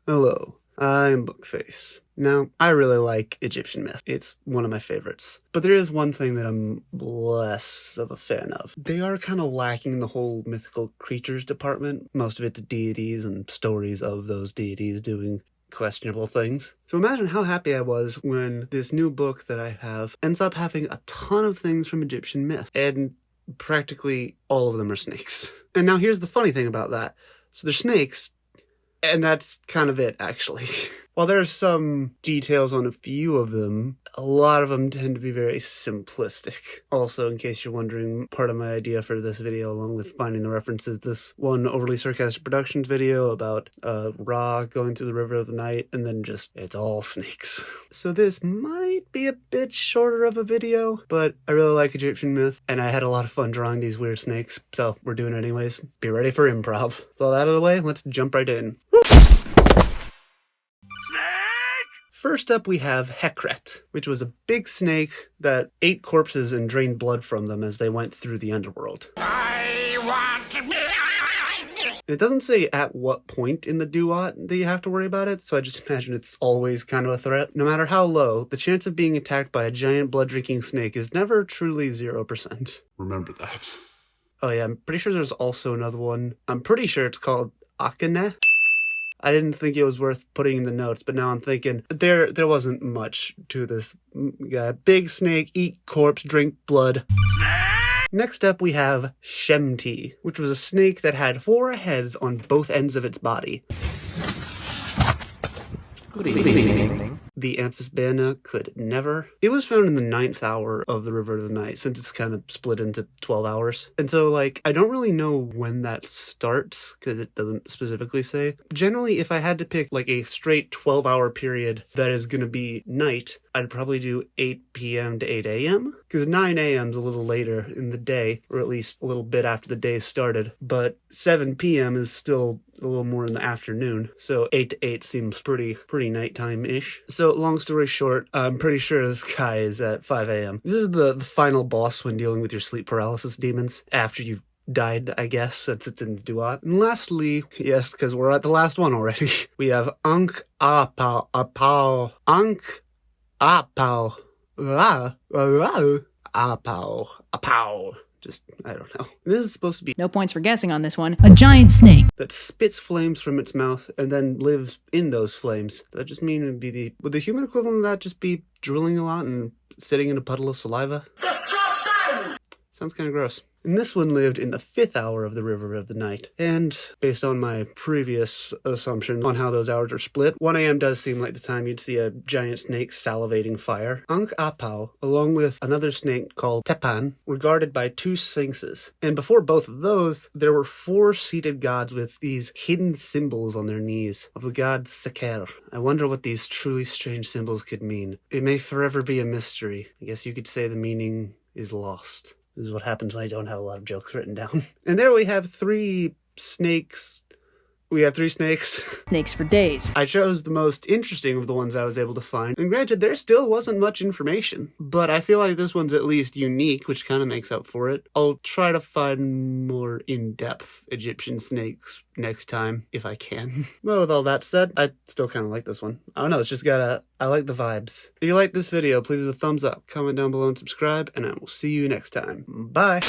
Hello, I'm Bookface. Now, I really like Egyptian myth. It's one of my favorites. But there is one thing that I'm less of a fan of. They are kind of lacking the whole mythical creatures department. Most of it's deities and stories of those deities doing questionable things. So imagine how happy I was when this new book that I have ends up having a ton of things from Egyptian myth. And practically all of them are snakes. And now here's the funny thing about that. So they're snakes, and that's kind of it, actually. While there are some details on a few of them, a lot of them tend to be very simplistic. Also, in case you're wondering, part of my idea for this video, along with finding the references, this one overly sarcastic productions video about Ra going through the river of the night, and then just, it's all snakes. So this might be a bit shorter of a video, but I really like Egyptian myth, and I had a lot of fun drawing these weird snakes, so we're doing it anyways. Be ready for improv. With all that out of the way, let's jump right in. First up, we have Hekret, which was a big snake that ate corpses and drained blood from them as they went through the underworld. It doesn't say at what point in the duat that you have to worry about it, so I just imagine it's always kind of a threat. No matter how low, the chance of being attacked by a giant blood-drinking snake is never truly 0%. Remember that. Oh yeah, I'm pretty sure there's also another one. I'm pretty sure it's called Akane. I didn't think it was worth putting in the notes, but now I'm thinking there wasn't much to this guy. Big snake, eat corpse, drink blood. Next up, we have Shemti, which was a snake that had 4 heads on both ends of its body. Good evening. The Amphisbaena could never. It was found in the 9th hour of the River of the Night, since it's kind of split into 12 hours. And so, like, I don't really know when that starts, because it doesn't specifically say. Generally, if I had to pick, like, a straight 12-hour period that is going to be night, I'd probably do 8 p.m. to 8 a.m. Because 9 a.m. is a little later in the day, or at least a little bit after the day started. But 7 p.m. is still a little more in the afternoon. So 8 to 8 seems pretty nighttime-ish. So long story short, I'm pretty sure this guy is at 5 a.m. This is the final boss when dealing with your sleep paralysis demons after you've died, I guess, since it's in the duat. And lastly, yes, because we're at the last one already, we have ankh-aapau. Ankh-aapau. Aapau. Just, I don't know. This is supposed to be No points for guessing on this one. A giant snake. that spits flames from its mouth and then lives in those flames. Does that just mean it'd be would the human equivalent of that just be drooling a lot and sitting in a puddle of saliva? Disgusting! Sounds kind of gross. And this one lived in the 5th hour of the River of the Night. And based on my previous assumption on how those hours are split, 1 a.m. does seem like the time you'd see a giant snake salivating fire. Ankh-aapau, along with another snake called Tepan, were guarded by 2 sphinxes. And before both of those, there were 4 seated gods with these hidden symbols on their knees of the god Seker. I wonder what these truly strange symbols could mean. It may forever be a mystery. I guess you could say the meaning is lost. This is what happens when I don't have a lot of jokes written down. And there we have 3 snakes. We have 3 snakes. Snakes for days. I chose the most interesting of the ones I was able to find. And granted, there still wasn't much information. But I feel like this one's at least unique, which kind of makes up for it. I'll try to find more in-depth Egyptian snakes next time, if I can. Well, with all that said, I still kind of like this one. I don't know, it's just I like the vibes. If you like this video, please leave a thumbs up, comment down below, and subscribe, and I will see you next time. Bye!